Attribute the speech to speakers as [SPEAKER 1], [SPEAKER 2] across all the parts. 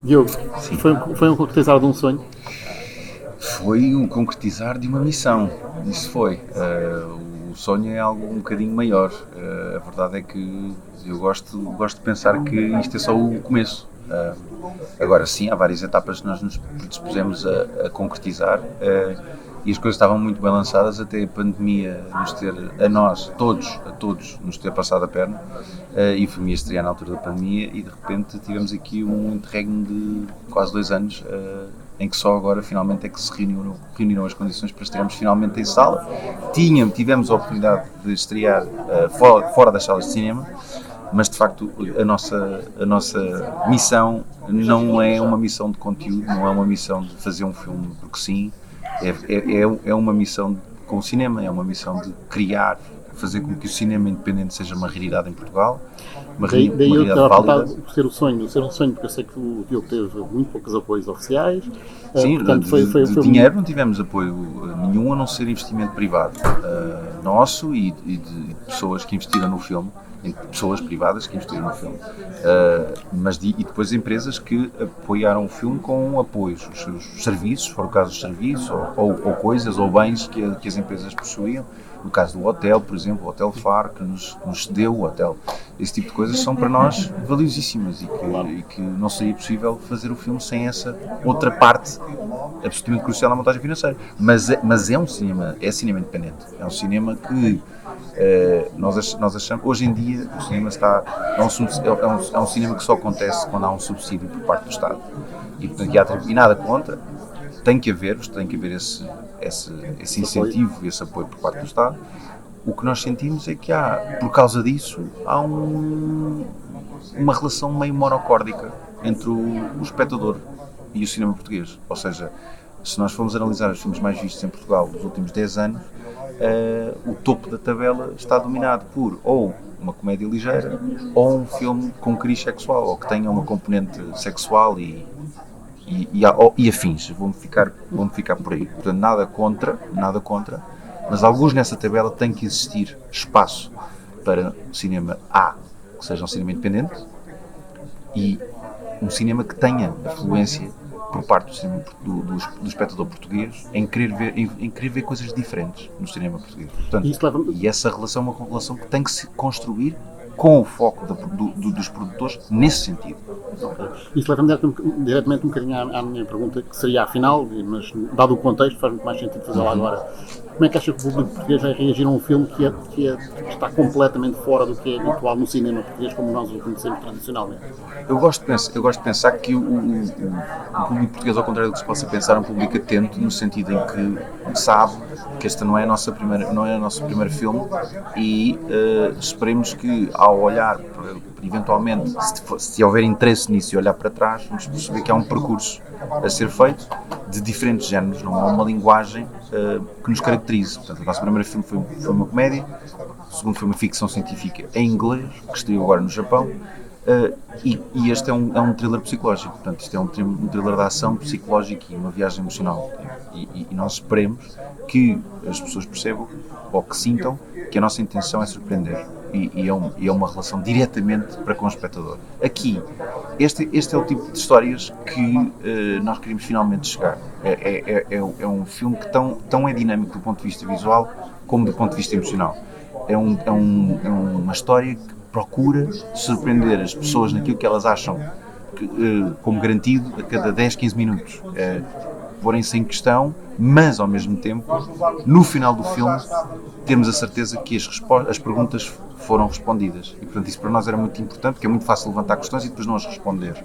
[SPEAKER 1] Diogo,
[SPEAKER 2] Sim.
[SPEAKER 1] foi um concretizar de um sonho?
[SPEAKER 2] Foi um concretizar de uma missão, isso foi. O sonho é algo um bocadinho maior. A verdade é que eu gosto de pensar que isto é só o começo. Agora sim, há várias etapas que nós nos predispusemos a concretizar, e as coisas estavam muito bem lançadas até a pandemia nos ter, a todos, nos ter passado a perna, e fui-me a estrear na altura da pandemia e de repente tivemos aqui um interregno de quase 2 anos, em que só agora finalmente é que se reuniram as condições para estrearmos finalmente em sala. Tivemos a oportunidade de estrear fora das salas de cinema, mas de facto a nossa missão não é uma missão de conteúdo, não é uma missão de fazer um filme porque sim, é uma missão com o cinema, é uma missão de criar, fazer com que o cinema independente seja uma realidade em Portugal,
[SPEAKER 1] Daí
[SPEAKER 2] uma
[SPEAKER 1] eu
[SPEAKER 2] realidade
[SPEAKER 1] estava a
[SPEAKER 2] válida.
[SPEAKER 1] perguntar ser um sonho, porque eu sei que o Diogo teve muito poucos apoios oficiais.
[SPEAKER 2] Sim,
[SPEAKER 1] Portanto,
[SPEAKER 2] de dinheiro não tivemos apoio nenhum, a não ser investimento privado nosso e de pessoas que investiram no filme, pessoas privadas que investiram no filme, e depois empresas que apoiaram o filme com apoios, os seus serviços, se for o caso dos serviços, ou coisas ou bens que as empresas possuíam. No caso do hotel, por exemplo, o Hotel Faro, que nos cedeu o hotel. Esse tipo de coisas são para nós valiosíssimas e que não seria possível fazer o filme sem essa outra parte absolutamente crucial na montagem financeira. Mas é um cinema, é cinema independente. É um cinema que nós achamos, hoje em dia, o cinema é um cinema que só acontece quando há um subsídio por parte do Estado. E, portanto, nada contra. Tem que haver esse incentivo, esse apoio por parte do Estado. O que nós sentimos é que por causa disso, há uma relação meio monocórdica entre o espectador e o cinema português. Ou seja, se nós formos analisar os filmes mais vistos em Portugal dos últimos 10 anos, o topo da tabela está dominado por ou uma comédia ligeira ou um filme com cariz sexual, ou que tenha uma componente sexual e afins. Vou-me ficar por aí. Portanto, nada contra, mas alguns nessa tabela tem que existir espaço para cinema que seja um cinema independente, e um cinema que tenha afluência por parte do espectador português em querer ver coisas diferentes no cinema português. Portanto, e essa relação é uma relação que tem que se construir com o foco dos produtores nesse sentido.
[SPEAKER 1] Okay. Isso leva-me diretamente um bocadinho à minha pergunta, que seria afinal, mas dado o contexto faz muito mais sentido fazê-la agora. Como é que acha que o público português vai reagir a um filme que está completamente fora do que é habitual no cinema português como nós o conhecemos tradicionalmente?
[SPEAKER 2] Eu gosto de pensar que o público português, ao contrário do que se possa pensar, é um público atento, no sentido em que sabe que este não é o nosso primeiro filme, e esperemos que, ao olhar, eventualmente, se houver interesse nisso e olhar para trás, vamos perceber que há um percurso a ser feito de diferentes géneros, não há uma linguagem que nos caracterize. Portanto, o nosso primeiro filme foi uma comédia, o segundo foi uma ficção científica em inglês, que estreou agora no Japão, e este é um thriller psicológico. Portanto, isto é um thriller de ação psicológica e uma viagem emocional. E nós esperemos que as pessoas percebam, ou que sintam, que a nossa intenção é surpreender. E é uma relação diretamente para com o espectador. Aqui, este é o tipo de histórias que nós queremos finalmente chegar. É um filme que tão é dinâmico do ponto de vista visual como do ponto de vista emocional. É uma história que procura surpreender as pessoas naquilo que elas acham como garantido a cada 10, 15 minutos. Porem-se em questão, mas ao mesmo tempo, no final do filme, termos a certeza que as perguntas foram respondidas. E portanto isso para nós era muito importante, porque é muito fácil levantar questões e depois não as responder.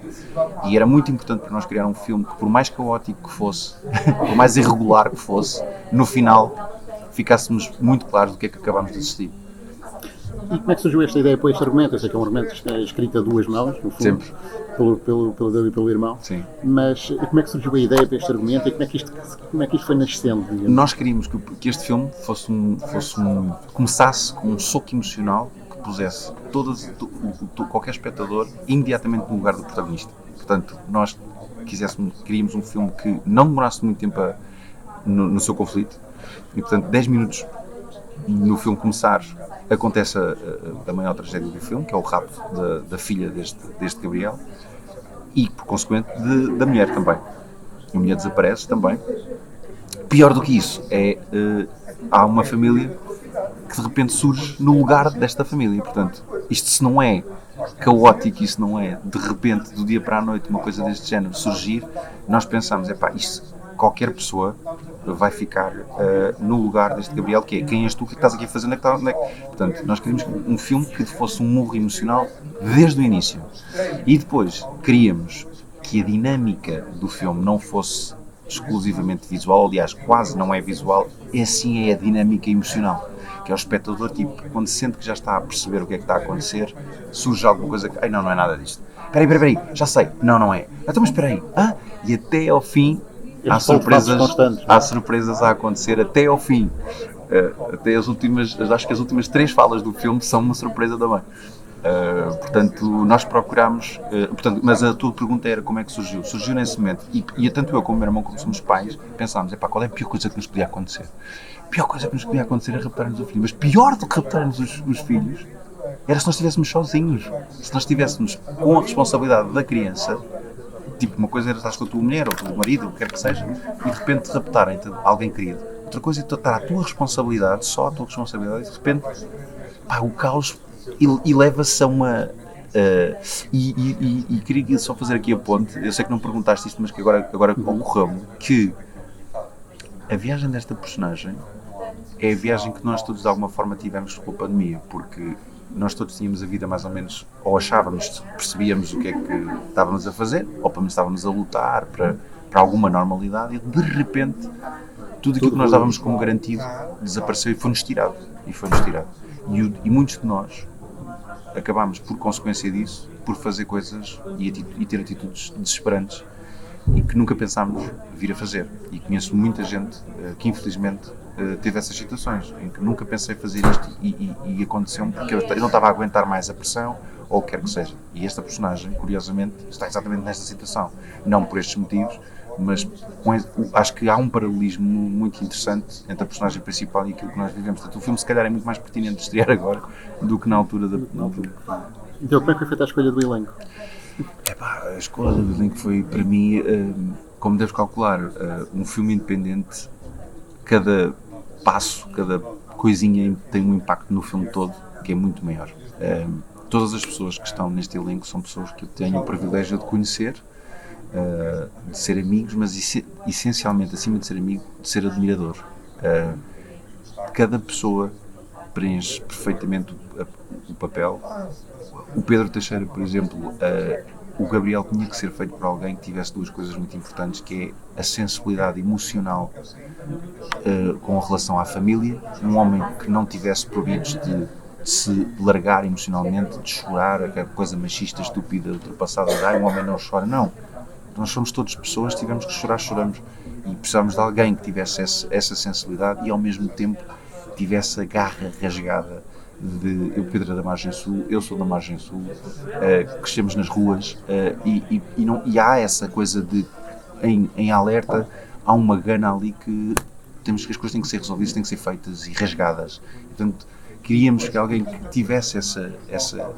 [SPEAKER 2] E era muito importante para nós criar um filme que, por mais caótico que fosse, por mais irregular que fosse, no final ficássemos muito claros do que é que acabámos de assistir.
[SPEAKER 1] E como é que surgiu esta ideia para este argumento? Eu sei que é um argumento escrito a duas mãos, no fundo,
[SPEAKER 2] sempre,
[SPEAKER 1] pelo Deus e pelo irmão.
[SPEAKER 2] Sim.
[SPEAKER 1] Mas como é que surgiu a ideia para este argumento e como é que isto foi nascendo? Digamos?
[SPEAKER 2] Nós queríamos que este filme começasse com um soco emocional que pusesse qualquer espectador imediatamente no lugar do protagonista. Portanto, nós queríamos um filme que não demorasse muito tempo no seu conflito, e portanto 10 minutos no filme começar acontece a maior tragédia do filme, que é o rapto da filha deste Gabriel, e por consequente da mulher também. A mulher desaparece também. Pior do que isso há uma família que de repente surge no lugar desta família. Portanto, isto se não é caótico, isso não é de repente, do dia para a noite, uma coisa deste género surgir, nós pensamos, qualquer pessoa vai ficar no lugar deste Gabriel, que é quem és tu, o que estás aqui a fazer, Portanto, nós queríamos um filme que fosse um murro emocional desde o início. E depois queríamos que a dinâmica do filme não fosse exclusivamente visual, aliás, quase não é visual, assim é a dinâmica emocional, que é o espectador, quando sente que já está a perceber o que é que está a acontecer, surge alguma coisa que, não é nada disto. Espera aí, já sei, não é. Então, mas espera aí, e até ao fim há surpresas a acontecer até ao fim. Até acho que as últimas 3 falas do filme são uma surpresa também. Portanto, nós procurámos, mas a tua pergunta era como é que surgiu? Surgiu nesse momento, e tanto eu como o meu irmão, como somos pais, pensámos, qual é a pior coisa que nos podia acontecer? A pior coisa que nos podia acontecer é raptar-nos o filho, mas pior do que raptar-nos os filhos era se nós estivéssemos sozinhos, se nós estivéssemos com a responsabilidade da criança, uma coisa era estar com a tua mulher ou o teu marido, o que quer que seja, e de repente raptarem-te alguém querido. Outra coisa é estar à tua responsabilidade, só à tua responsabilidade, e de repente, o caos e leva-se a uma... e queria só fazer aqui a ponte, eu sei que não perguntaste isto, mas que agora ocorreu-me, que a viagem desta personagem é a viagem que nós todos de alguma forma tivemos com a pandemia, porque nós todos tínhamos a vida mais ou menos, ou achávamos, percebíamos o que é que estávamos a fazer, ou pelo menos estávamos a lutar para alguma normalidade, e de repente tudo aquilo que nós dávamos como garantido desapareceu e foi-nos tirado. E muitos de nós acabámos, por consequência disso, por fazer coisas e ter atitudes desesperantes e que nunca pensámos vir a fazer. E conheço muita gente que infelizmente teve essas situações em que nunca pensei fazer isto e aconteceu-me porque eu não estava a aguentar mais a pressão ou o que quer que seja. E esta personagem, curiosamente, está exatamente nesta situação. Não por estes motivos, mas acho que há um paralelismo muito interessante entre a personagem principal e aquilo que nós vivemos. Portanto, o filme se calhar é muito mais pertinente de estrear agora do que na altura da...
[SPEAKER 1] Então, como é que foi feita a escolha do elenco?
[SPEAKER 2] A escolha do elenco foi, para mim, como deves calcular, um filme independente, cada passo, cada coisinha tem um impacto no filme todo que é muito maior. Todas as pessoas que estão neste elenco são pessoas que eu tenho o privilégio de conhecer, de ser amigos, mas essencialmente, acima de ser amigo, de ser admirador. Cada pessoa preenche perfeitamente o papel. O Pedro Teixeira, por exemplo, o Gabriel tinha que ser feito por alguém que tivesse 2 coisas muito importantes, que é a sensibilidade emocional com relação à família, um homem que não tivesse proibidos de se largar emocionalmente, de chorar, aquela coisa machista, estúpida, ultrapassada, um homem não chora, não. Nós somos todos pessoas, tivemos que chorar, choramos, e precisávamos de alguém que tivesse essa sensibilidade e ao mesmo tempo tivesse a garra rasgada eu, Pedro, é da Margem Sul, eu sou da Margem Sul, crescemos nas ruas, e há essa coisa de, em alerta, há uma gana ali que as coisas têm que ser resolvidas, têm que ser feitas e rasgadas. Portanto, queríamos que alguém tivesse essa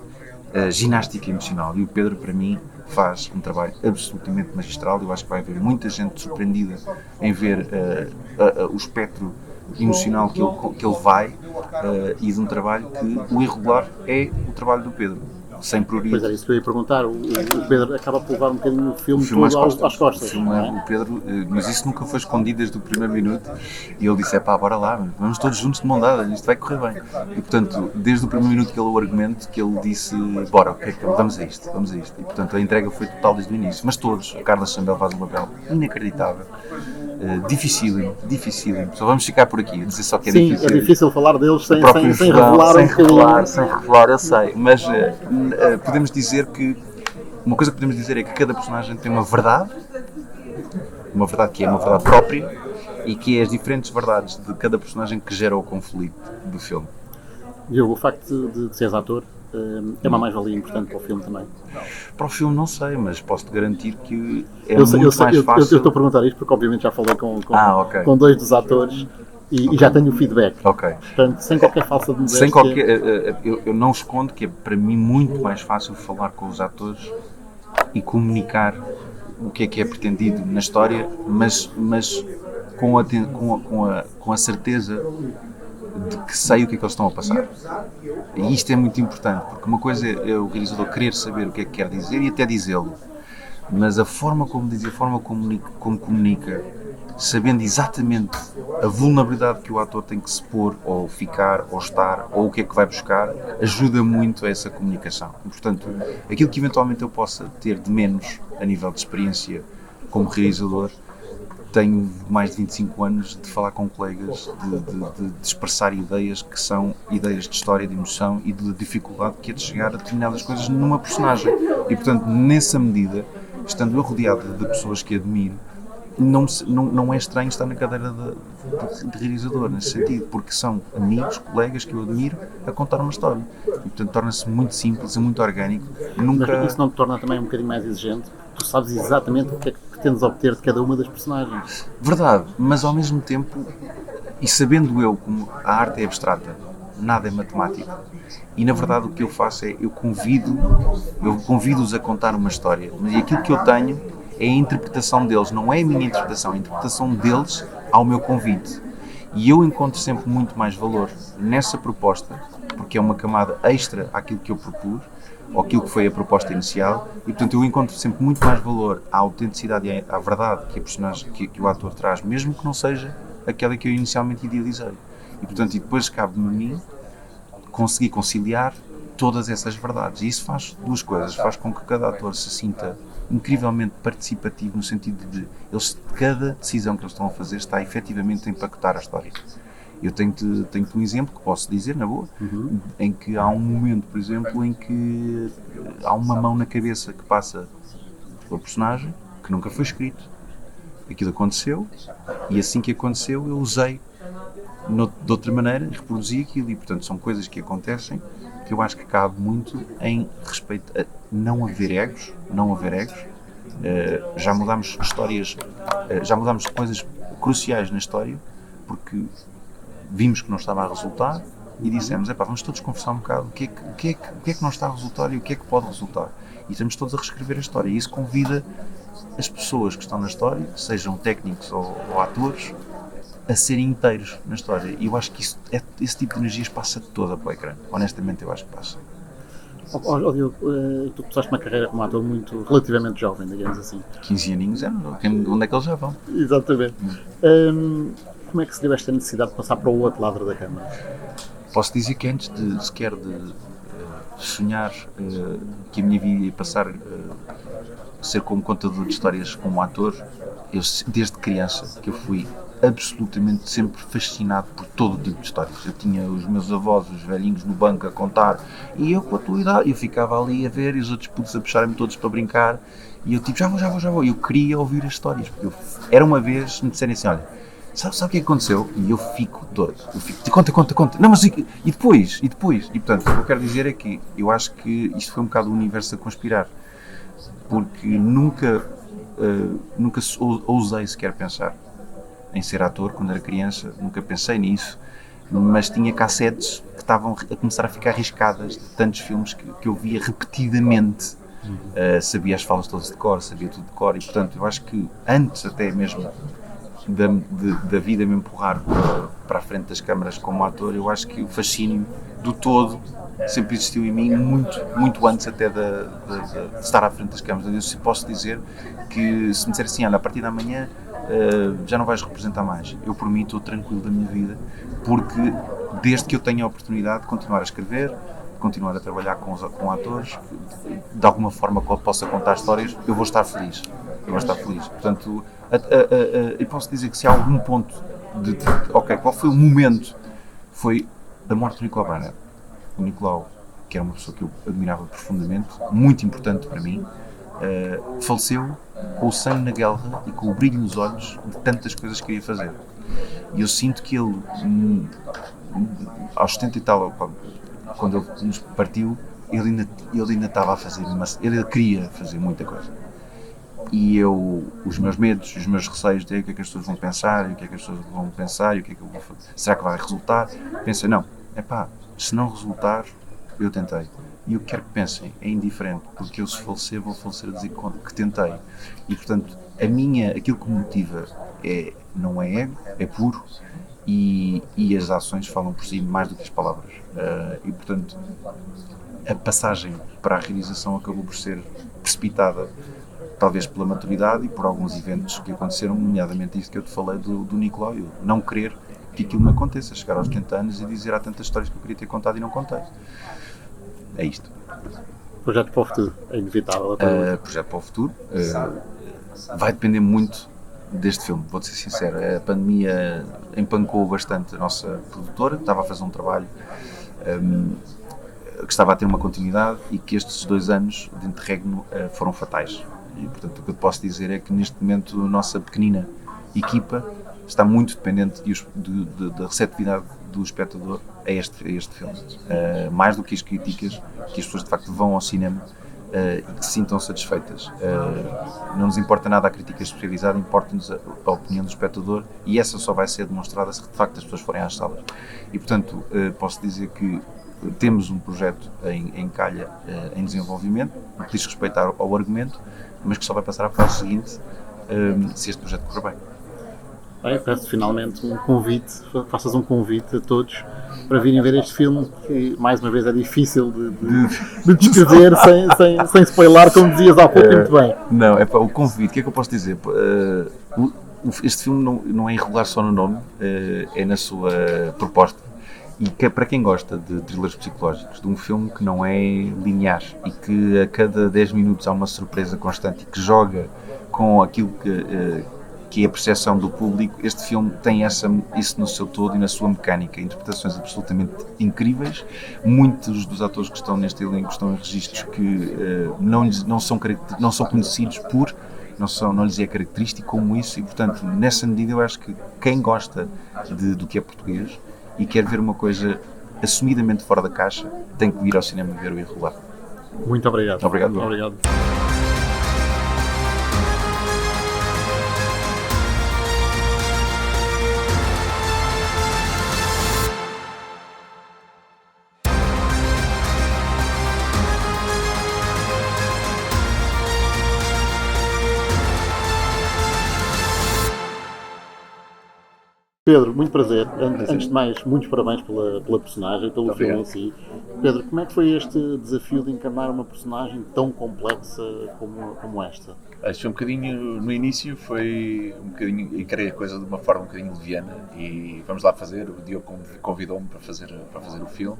[SPEAKER 2] ginástica emocional, e o Pedro, para mim, faz um trabalho absolutamente magistral. Eu acho que vai haver muita gente surpreendida em ver o espectro emocional que ele vai, e de um trabalho que o irregular é o trabalho do Pedro, sem prioridade.
[SPEAKER 1] Pois é, isso que eu ia perguntar. O Pedro acaba por levar um bocadinho o filme todo às costas.
[SPEAKER 2] O Pedro, mas isso nunca foi escondido desde o primeiro minuto, e ele disse, bora lá, vamos todos juntos de mão dada, isto vai correr bem. E portanto, desde o primeiro minuto que ele o argumento, que ele disse, bora, vamos a isto. E portanto a entrega foi total desde o início, mas todos. A Carla Chambel faz um papel inacreditável. Dificílimo. Só vamos ficar por aqui, dizer só que é difícil.
[SPEAKER 1] Sim, é difícil falar deles sem
[SPEAKER 2] revelar, eu sei, mas podemos dizer que uma coisa que podemos dizer é que cada personagem tem uma verdade que é uma verdade própria, e que é as diferentes verdades de cada personagem que gera o conflito do filme.
[SPEAKER 1] Diogo, o facto de seres ator é uma mais-valia importante para o filme também?
[SPEAKER 2] Para o filme não sei, mas posso-te garantir que é muito mais fácil. Eu
[SPEAKER 1] estou a perguntar isto porque obviamente já falei com 2 dos atores e já tenho o feedback. Portanto, sem qualquer falsa modéstia.
[SPEAKER 2] Eu não escondo que é para mim muito mais fácil falar com os atores e comunicar o que é pretendido na história, mas com a certeza de que sei o que é que eles estão a passar. E isto é muito importante, porque uma coisa é o realizador querer saber o que é que quer dizer e até dizê-lo, mas a forma como diz, a forma como comunica, sabendo exatamente a vulnerabilidade que o ator tem que se pôr, ou ficar, ou estar, ou o que é que vai buscar, ajuda muito a essa comunicação. E, portanto, aquilo que eventualmente eu possa ter de menos a nível de experiência como realizador, tenho mais de 25 anos de falar com colegas, de expressar ideias que são ideias de história, de emoção e de dificuldade que é de chegar a determinadas coisas numa personagem. E, portanto, nessa medida, estando eu rodeado de pessoas que admiro, não é estranho estar na cadeira de realizador, nesse sentido, porque são amigos, colegas que eu admiro a contar uma história. E, portanto, torna-se muito simples e muito orgânico.
[SPEAKER 1] Mas isso não te torna também um bocadinho mais exigente? Tu sabes exatamente o que é que pretendes obter de cada uma das personagens.
[SPEAKER 2] Verdade, mas ao mesmo tempo, e sabendo eu como a arte é abstrata, nada é matemático, e na verdade o que eu faço é, eu convido-os a contar uma história, mas aquilo que eu tenho é a interpretação deles, não é a minha interpretação, é a interpretação deles ao meu convite. E eu encontro sempre muito mais valor nessa proposta, porque é uma camada extra àquilo que eu propus, ou aquilo que foi a proposta inicial, e portanto eu encontro sempre muito mais valor à autenticidade e à verdade que a personagem, que o ator traz, mesmo que não seja aquela que eu inicialmente idealizei. E portanto, e depois cabe-me a mim conseguir conciliar todas essas verdades. E isso faz duas coisas, faz com que cada ator se sinta incrivelmente participativo, no sentido de cada decisão que eles estão a fazer está efetivamente a impactar a história. Eu tenho-te um exemplo que posso dizer, na boa, em que há um momento, por exemplo, em que há uma mão na cabeça que passa pela personagem, que nunca foi escrito. Aquilo aconteceu, e assim que aconteceu eu usei de outra maneira, reproduzi aquilo, e portanto são coisas que acontecem que eu acho que cabe muito em respeito a não haver egos. Já mudámos histórias, já mudámos coisas cruciais na história, porque vimos que não estava a resultar e dissemos, vamos todos conversar um bocado o que é que não está a resultar e o que é que pode resultar. E estamos todos a reescrever a história, e isso convida as pessoas que estão na história, sejam técnicos ou atores, a serem inteiros na história. E eu acho que esse tipo de energias passa toda para o ecrã. Honestamente, eu acho que passa.
[SPEAKER 1] Diogo, tu começaste uma carreira como ator relativamente jovem, digamos assim.
[SPEAKER 2] 15 aninhos, onde é que eles já vão?
[SPEAKER 1] Exatamente. Como é que se deu esta necessidade de passar para o outro lado da câmara?
[SPEAKER 2] Posso dizer que antes de sequer de sonhar que a minha vida ia passar a ser como contador de histórias como ator, eu, desde criança, que eu fui absolutamente sempre fascinado por todo o tipo de histórias. Eu tinha os meus avós, os velhinhos no banco a contar, e eu com a tua idade, eu ficava ali a ver, e os outros putos a puxarem-me todos para brincar, e eu tipo, já vou. Eu queria ouvir as histórias, porque era uma vez me disserem assim, olha, sabe o que aconteceu? E eu fico todo, conta. Não, mas e depois? E portanto, o que eu quero dizer é que eu acho que isto foi um bocado o universo a conspirar, porque nunca ousei sequer pensar em ser ator quando era criança, nunca pensei nisso, mas tinha cassetes que estavam a começar a ficar riscadas de tantos filmes que eu via repetidamente. Sabia as falas todas de cor, sabia tudo de cor, e portanto eu acho que antes até mesmo da vida me empurrar para a frente das câmaras como ator, eu acho que o fascínio do todo sempre existiu em mim, muito antes até de estar à frente das câmaras. Eu posso dizer que se me disser assim, olha, a partir da manhã já não vais representar mais, eu por mim estou tranquilo da minha vida, porque desde que eu tenho a oportunidade de continuar a escrever, de continuar a trabalhar com atores, de alguma forma que eu possa contar histórias, eu vou estar feliz. Portanto, eu posso dizer que se há algum ponto qual foi o momento? Foi a morte do Nicolau Breiner. O Nicolau, que era uma pessoa que eu admirava profundamente, muito importante para mim, faleceu com o sangue na guelra e com o brilho nos olhos de tantas coisas que queria fazer. E eu sinto que ele, aos 70 e tal, quando ele nos partiu, ele ainda estava a fazer, ele queria fazer muita coisa. E os meus medos, os meus receios de o que é que as pessoas vão pensar, e o que é que as pessoas vão pensar, e o que é que eu vou fazer, será que vai resultar? Pensei, não, se não resultar, eu tentei. E eu quero que pensem, é indiferente, porque eu se falecer, vou falecer a dizer que tentei. E portanto, aquilo que me motiva não é ego, é puro, e as ações falam por si mais do que as palavras. E portanto, a passagem para a realização acabou por ser precipitada, talvez pela maturidade e por alguns eventos que aconteceram, nomeadamente isto que eu te falei do Nicolau, eu não querer que aquilo me aconteça, chegar aos 70 anos e dizer há tantas histórias que eu queria ter contado e não contei. É isto.
[SPEAKER 1] Projeto para o futuro, é inevitável.
[SPEAKER 2] Projeto para o futuro vai depender muito deste filme, vou-te ser sincero. A pandemia empancou bastante a nossa produtora, estava a fazer um trabalho que estava a ter uma continuidade e que estes 2 anos de interregno foram fatais. E portanto o que eu posso dizer é que neste momento a nossa pequenina equipa está muito dependente da receptividade do espectador a este filme. Mais do que as críticas, que as pessoas de facto vão ao cinema e que se sintam satisfeitas. Não nos importa nada a crítica especializada, importa-nos a opinião do espectador, e essa só vai ser demonstrada se de facto as pessoas forem às salas. E portanto posso dizer que temos um projeto em calha, em desenvolvimento, que diz respeito ao argumento, mas que só vai passar à fase seguinte se este projeto correr bem.
[SPEAKER 1] Eu peço finalmente faças um convite a todos para virem ver este filme, que mais uma vez é difícil de descrever sem spoiler, como dizias há pouco, muito bem.
[SPEAKER 2] Não, o convite, o que é que eu posso dizer? Este filme não é irregular só no nome, é na sua proposta. E que é para quem gosta de thrillers psicológicos, de um filme que não é linear e que a cada 10 minutos há uma surpresa constante e que joga com aquilo que é a percepção do público, este filme tem isso no seu todo e na sua mecânica. Interpretações absolutamente incríveis. Muitos dos atores que estão neste elenco estão em registros que não são conhecidos não lhes é característico como isso, e portanto nessa medida eu acho que quem gosta do que é português e quer ver uma coisa assumidamente fora da caixa tem que ir ao cinema ver o Irregular.
[SPEAKER 1] Muito obrigado.
[SPEAKER 2] Obrigado.
[SPEAKER 1] Pedro, muito prazer. Antes de mais, muitos parabéns pela personagem, pelo filme em si. Pedro, como é que foi este desafio de encarnar uma personagem tão complexa como esta?
[SPEAKER 3] Acho que um bocadinho, no início encarei a coisa de uma forma um bocadinho leviana e vamos lá fazer. O Diogo convidou-me para fazer o filme.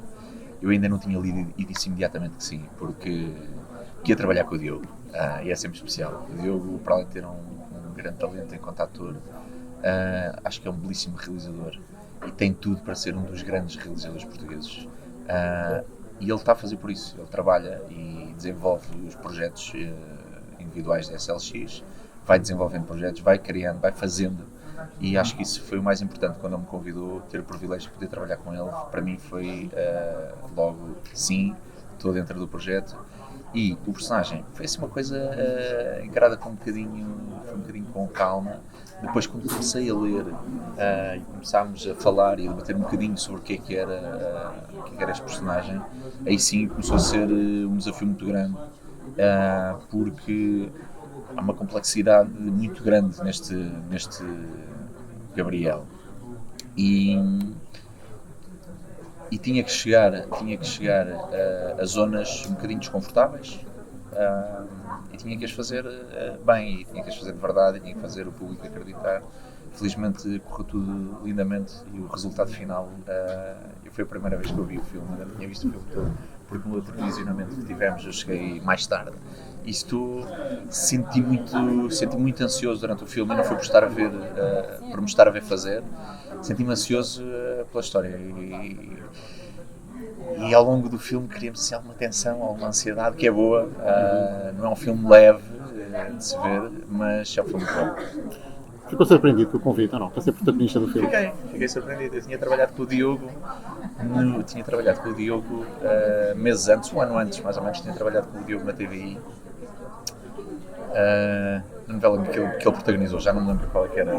[SPEAKER 3] Eu ainda não tinha lido e disse imediatamente que sim, porque ia trabalhar com o Diogo, e é sempre especial. O Diogo, para além de ter um grande talento enquanto ator, acho que é um belíssimo realizador e tem tudo para ser um dos grandes realizadores portugueses, e ele está a fazer por isso. Ele trabalha e desenvolve os projetos individuais da SLX, vai desenvolvendo projetos, vai criando, vai fazendo, e acho que isso foi o mais importante quando ele me convidou. Ter o privilégio de poder trabalhar com ele, para mim foi logo sim, estou dentro do projeto. E o personagem foi assim uma coisa encarada com um bocadinho com calma. Depois, quando comecei a ler e começámos a falar e a debater um bocadinho sobre o que é que era este personagem, aí sim começou a ser um desafio muito grande, porque há uma complexidade muito grande neste Gabriel. E tinha que chegar a zonas um bocadinho desconfortáveis, e tinha que as fazer bem, e tinha que as fazer de verdade, e tinha que fazer o público acreditar. Felizmente correu tudo lindamente e o resultado final, foi a primeira vez que eu vi o filme, ainda não tinha visto o filme todo, porque no outro visionamento que tivemos eu cheguei mais tarde. Senti muito ansioso durante o filme, e não foi por me estar a ver fazer, senti-me ansioso pela história, e ao longo do filme criamos alguma tensão, alguma ansiedade, que é boa. Não é um filme leve de se ver, mas é um filme bom.
[SPEAKER 1] Ficou surpreendido com o convite ou não? Para ser protagonista do filme?
[SPEAKER 3] Fiquei surpreendido. Eu tinha trabalhado com o Diogo, meses antes, um ano antes mais ou menos, tinha trabalhado com o Diogo na TVI, na novela que ele protagonizou, já não me lembro qual é que era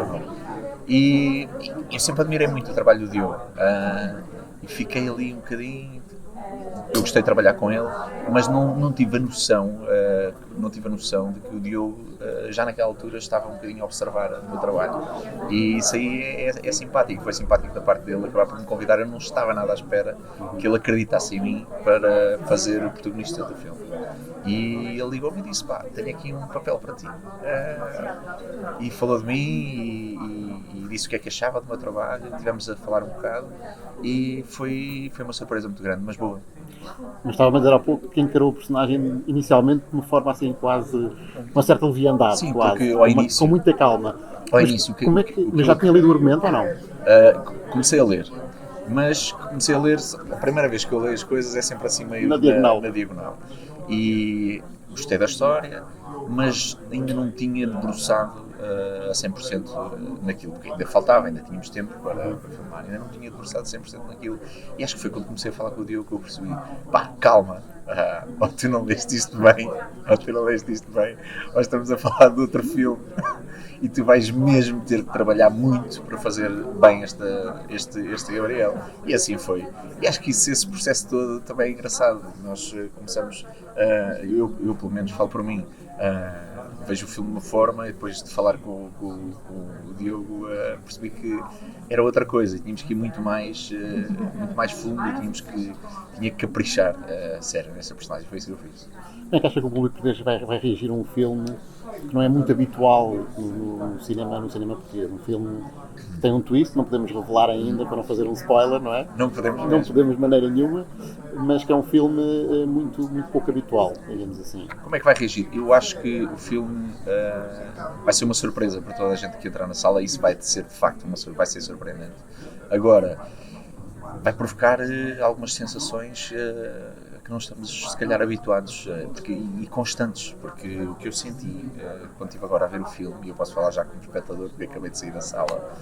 [SPEAKER 3] o nome. E eu sempre admirei muito o trabalho do Diogo, e fiquei ali um bocadinho eu gostei de trabalhar com ele, mas não tive a noção, de que o Diogo já naquela altura estava um bocadinho a observar o meu trabalho. E isso aí é simpático, foi simpático da parte dele acabar por me convidar. Eu não estava nada à espera que ele acreditasse em mim para fazer o protagonista do filme. E ele ligou-me e disse: pá, tenho aqui um papel para ti. E falou de mim e disse o que é que achava do meu trabalho. Tivemos a falar um bocado e foi uma surpresa muito grande, mas boa.
[SPEAKER 1] Mas estava a dizer há pouco que encarou o personagem inicialmente de uma forma assim quase, uma certa leviandade.
[SPEAKER 3] Sim,
[SPEAKER 1] quase,
[SPEAKER 3] porque ao início,
[SPEAKER 1] com muita calma.
[SPEAKER 3] Ao
[SPEAKER 1] Mas
[SPEAKER 3] início,
[SPEAKER 1] como é que, mas já tinha lido o argumento ou não?
[SPEAKER 3] comecei a ler. Mas comecei a ler, a primeira vez que eu leio as coisas é sempre assim meio
[SPEAKER 1] Na diagonal.
[SPEAKER 3] na diagonal. E gostei da história, mas ainda não tinha debruçado a 100% naquilo, porque ainda faltava, ainda tínhamos tempo para filmar, ainda não tinha debruçado 100% naquilo. E acho que foi quando comecei a falar com o Diogo que eu percebi: pá, calma, ou tu não leste isto bem, ou estamos a falar de outro filme. E tu vais mesmo ter que trabalhar muito para fazer bem este Gabriel. E assim foi. E acho que esse processo todo também é engraçado. Nós começamos, eu pelo menos falo por mim, vejo o filme de uma forma e depois de falar com o Diogo percebi que era outra coisa. Tínhamos que ir muito mais fundo e tinha que caprichar sério nessa personagem. Foi isso que eu fiz.
[SPEAKER 1] Como é que acha que o público português vai reagir a um filme que não é muito habitual no cinema português? Um filme que tem um twist, não podemos revelar ainda para não fazer um spoiler, não é?
[SPEAKER 3] Não podemos
[SPEAKER 1] de maneira nenhuma, mas que é um filme muito pouco habitual, digamos assim.
[SPEAKER 3] Como é que vai reagir? Eu acho que o filme vai ser uma surpresa para toda a gente que entrar na sala, e isso vai ser de facto vai ser surpreendente. Agora, vai provocar algumas sensações que não estamos se calhar habituados e constantes, porque o que eu senti quando estive agora a ver o filme, e eu posso falar já como espectador porque acabei de sair da sala,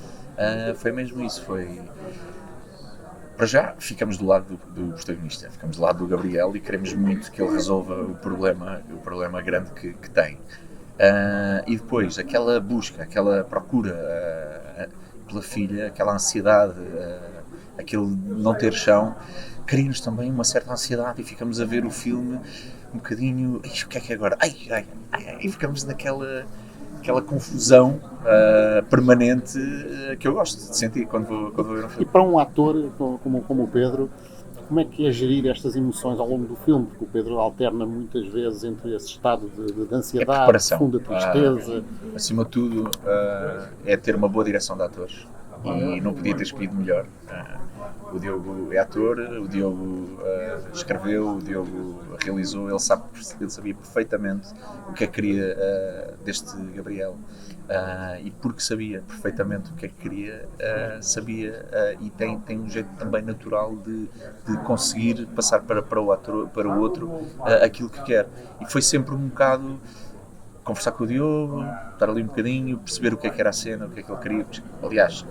[SPEAKER 3] foi mesmo isso. Para já ficamos do lado do protagonista, ficamos do lado do Gabriel e queremos muito que ele resolva o problema grande que tem. E depois aquela busca, aquela procura pela filha, aquela ansiedade, aquele não ter chão, cria-nos também uma certa ansiedade e ficamos a ver o filme um bocadinho: o que é que é agora? E ficamos naquela confusão permanente que eu gosto de sentir quando vou ver um filme.
[SPEAKER 1] E para um ator como o Pedro, como é que é gerir estas emoções ao longo do filme? Porque o Pedro alterna muitas vezes entre esse estado de ansiedade, profunda tristeza.
[SPEAKER 3] Acima de tudo, é ter uma boa direção de atores. E não podia ter escolhido melhor. O Diogo é ator, o Diogo escreveu, o Diogo realizou, ele sabia perfeitamente o que é que queria deste Gabriel. E porque sabia perfeitamente o que é que queria, sabia e tem um jeito também natural de conseguir passar para o outro aquilo que quer. E foi sempre um bocado conversar com o Diogo, estar ali um bocadinho, perceber o que é que era a cena, o que é que ele queria. Aliás,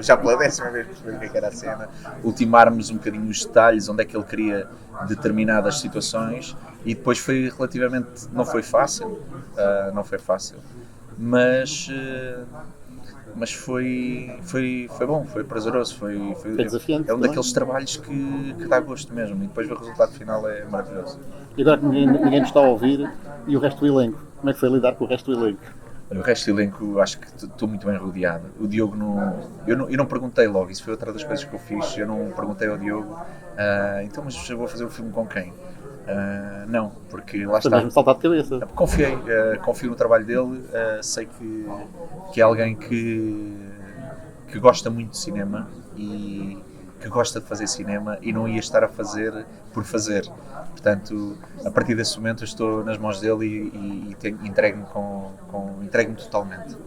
[SPEAKER 3] já pela 10ª vez perceber o que é que era a cena, ultimarmos um bocadinho os detalhes, onde é que ele queria determinadas situações, e depois foi relativamente, não foi fácil, mas foi bom, foi prazeroso, foi
[SPEAKER 1] desafiante.
[SPEAKER 3] É um daqueles trabalhos que dá gosto mesmo, e depois ver o resultado final é maravilhoso.
[SPEAKER 1] E agora que ninguém nos está a ouvir, e o resto do elenco? Como é que foi lidar com o resto do elenco?
[SPEAKER 3] O resto do elenco, acho que estou muito bem rodeado. O Diogo eu não perguntei logo, isso foi outra das coisas que eu fiz. Eu não perguntei ao Diogo, então, mas eu vou fazer o filme com quem? Não, porque lá está.
[SPEAKER 1] Mesmo saltar de cabeça.
[SPEAKER 3] Confio no trabalho dele, sei que é alguém que gosta muito de cinema e que gosta de fazer cinema e não ia estar a fazer por fazer. Portanto, a partir desse momento eu estou nas mãos dele e entrego-me totalmente.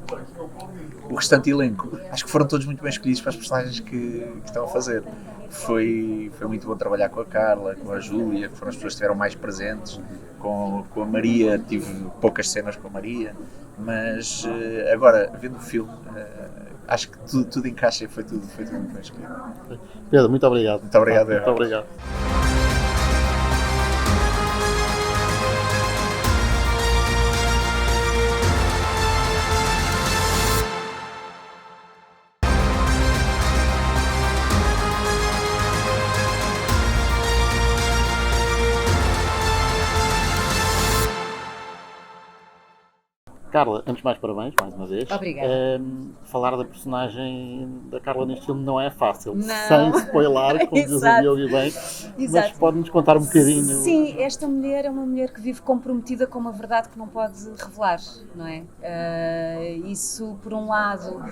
[SPEAKER 3] O restante elenco, acho que foram todos muito bem escolhidos para as personagens que estão a fazer. Foi muito bom trabalhar com a Carla, com a Júlia, que foram as pessoas que estiveram mais presentes. Com a Maria, tive poucas cenas com a Maria, mas agora, vendo o filme, acho que tudo encaixa e foi tudo muito bem escolhido.
[SPEAKER 1] Pedro, muito obrigado.
[SPEAKER 3] Muito obrigado.
[SPEAKER 1] Muito obrigado. Carla, antes de mais parabéns, mais uma vez.
[SPEAKER 4] Obrigada.
[SPEAKER 1] Falar da personagem da Carla neste filme não é fácil,
[SPEAKER 4] Não.
[SPEAKER 1] sem spoiler, como diz o
[SPEAKER 4] Exato.
[SPEAKER 1] Diogo e bem,
[SPEAKER 4] Exato.
[SPEAKER 1] mas pode-nos contar um bocadinho.
[SPEAKER 4] Sim, esta mulher é uma mulher que vive comprometida com uma verdade que não pode revelar, não é? Isso, por um lado,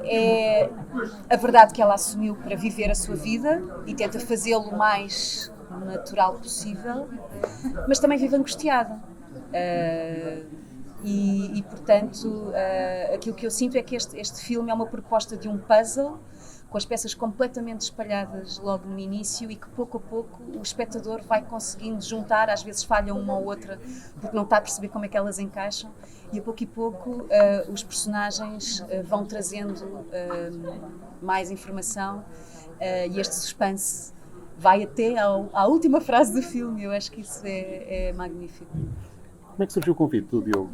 [SPEAKER 4] é a verdade que ela assumiu para viver a sua vida e tenta fazê-lo o mais natural possível, mas também vive angustiada. Portanto, aquilo que eu sinto é que este filme é uma proposta de um puzzle com as peças completamente espalhadas logo no início e que pouco a pouco o espectador vai conseguindo juntar, às vezes falha uma ou outra porque não está a perceber como é que elas encaixam e a pouco os personagens vão trazendo mais informação e este suspense vai até à última frase do filme. Eu acho que isso é magnífico.
[SPEAKER 1] Como é que surgiu o convite do Diogo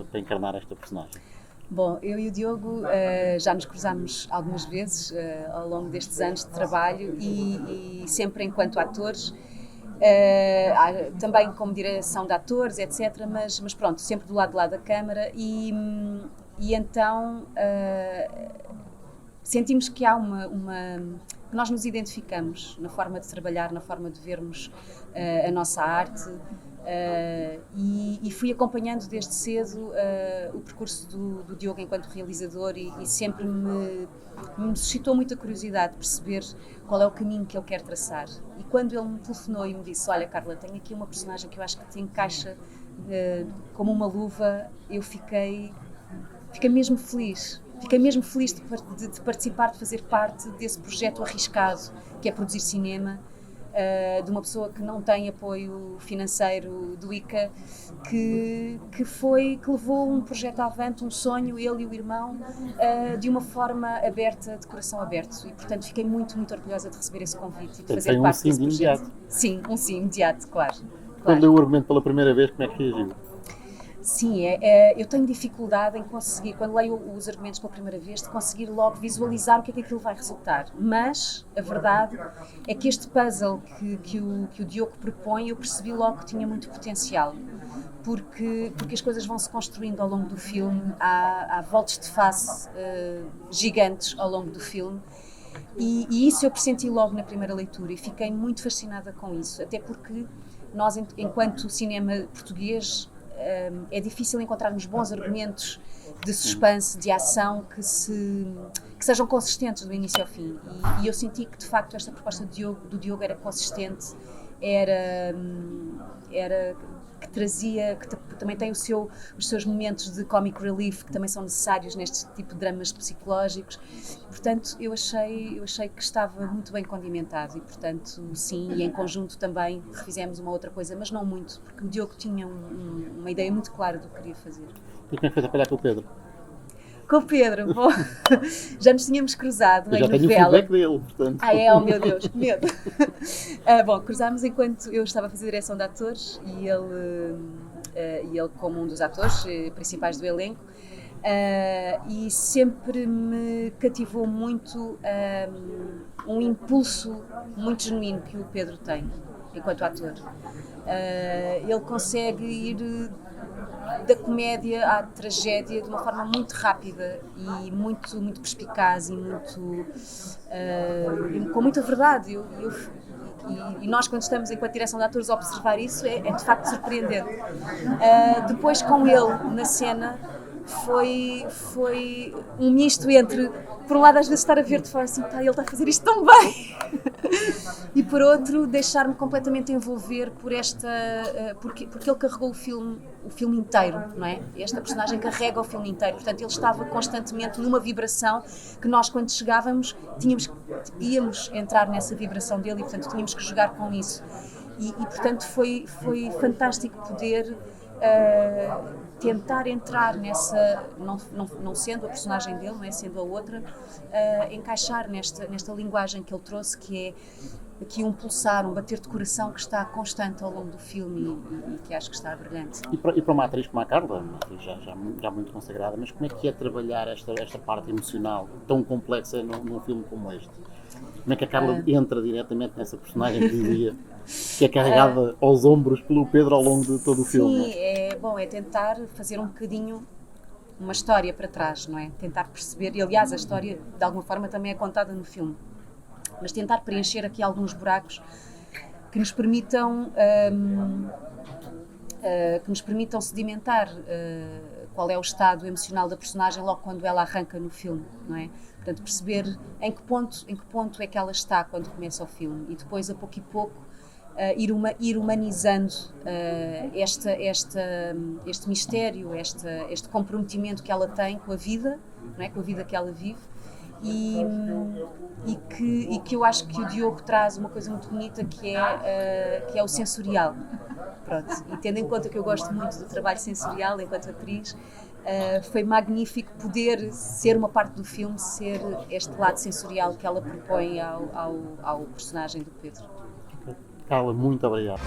[SPEAKER 1] para encarnar esta personagem?
[SPEAKER 4] Bom, eu e o Diogo já nos cruzámos algumas vezes ao longo destes anos de trabalho e sempre enquanto atores, também como direção de atores, etc. Mas pronto, sempre do lado de lá da câmara e então sentimos que há que nós nos identificamos na forma de trabalhar, na forma de vermos a nossa arte. E fui acompanhando desde cedo o percurso do Diogo enquanto realizador e sempre me suscitou muita curiosidade de perceber qual é o caminho que ele quer traçar. E quando ele me telefonou e me disse: olha, Carla, tenho aqui uma personagem que eu acho que te encaixa como uma luva, eu fiquei mesmo feliz. Fiquei mesmo feliz de participar, de fazer parte desse projeto arriscado que é produzir cinema. De uma pessoa que não tem apoio financeiro do ICA, que levou um projeto avante, um sonho, ele e o irmão, de uma forma aberta, de coração aberto. E, portanto, fiquei muito, muito orgulhosa de receber esse convite e de fazer parte desse projeto.
[SPEAKER 1] Imediato.
[SPEAKER 4] Sim, um sim imediato, claro.
[SPEAKER 1] Quando leu o argumento pela primeira vez, como é que reagiu?
[SPEAKER 4] Sim, eu tenho dificuldade em conseguir, quando leio os argumentos pela primeira vez, de conseguir logo visualizar o que é que aquilo vai resultar. Mas a verdade é que este puzzle que o Diogo propõe, eu percebi logo que tinha muito potencial. Porque as coisas vão se construindo ao longo do filme, há voltas de face gigantes ao longo do filme. E isso eu pressenti logo na primeira leitura e fiquei muito fascinada com isso. Até porque nós, enquanto cinema português, é difícil encontrarmos bons argumentos de suspense, de ação que sejam consistentes do início ao fim. E eu senti que, de facto, esta proposta do Diogo era consistente, era que trazia, que também tem os seus momentos de comic relief que também são necessários neste tipo de dramas psicológicos. Portanto, eu achei que estava muito bem condimentado e, portanto, sim, e em conjunto também refizemos uma outra coisa, mas não muito, porque o Diogo tinha uma ideia muito clara do que queria fazer.
[SPEAKER 1] E como é que foi trabalhar com o Pedro?
[SPEAKER 4] Com o Pedro, bom, já nos tínhamos cruzado em novela.
[SPEAKER 1] Já tenho o feedback dele, portanto.
[SPEAKER 4] Oh meu Deus, que medo. Bom, cruzámos enquanto eu estava a fazer direção de atores e ele como um dos atores principais do elenco, e sempre me cativou muito um impulso muito genuíno que o Pedro tem enquanto ator. Ele consegue ir da comédia à tragédia de uma forma muito rápida e muito, muito perspicaz e com muita verdade. E nós, quando estamos enquanto direção de atores a observar isso, é de facto surpreendente. Depois, com ele na cena, foi um misto entre, por um lado, às vezes estar a ver de fora assim, ele está a fazer isto tão bem, e por outro, deixar-me completamente envolver porque ele carregou o filme inteiro, não é? Esta personagem carrega o filme inteiro, portanto ele estava constantemente numa vibração que nós, quando chegávamos, íamos entrar nessa vibração dele e, portanto, tínhamos que jogar com isso. E portanto, foi fantástico poder tentar entrar nessa, não sendo a personagem dele, não é, sendo a outra, encaixar nesta linguagem que ele trouxe, que é aqui um pulsar, um bater de coração que está constante ao longo do filme e que acho que está brilhante.
[SPEAKER 1] E para uma atriz como a Carla, uma atriz já muito consagrada, mas como é que é trabalhar esta parte emocional tão complexa num filme como este? Como é que a Carla entra diretamente nessa personagem que dizia que é carregada aos ombros pelo Pedro ao longo de todo o filme?
[SPEAKER 4] Sim, é tentar fazer um bocadinho uma história para trás, não é? Tentar perceber, e aliás a história de alguma forma também é contada no filme, mas tentar preencher aqui alguns buracos que nos permitam sedimentar qual é o estado emocional da personagem logo quando ela arranca no filme, não é? Portanto, perceber em que ponto é que ela está quando começa o filme e depois, a pouco e pouco, ir humanizando este mistério, este comprometimento que ela tem com a vida, não é? Com a vida que ela vive. E que eu acho que o Diogo traz uma coisa muito bonita que é o sensorial. Pronto. E tendo em conta que eu gosto muito do trabalho sensorial enquanto atriz, foi magnífico poder ser uma parte do filme, ser este lado sensorial que ela propõe ao personagem do Pedro.
[SPEAKER 1] Carla, muito obrigado.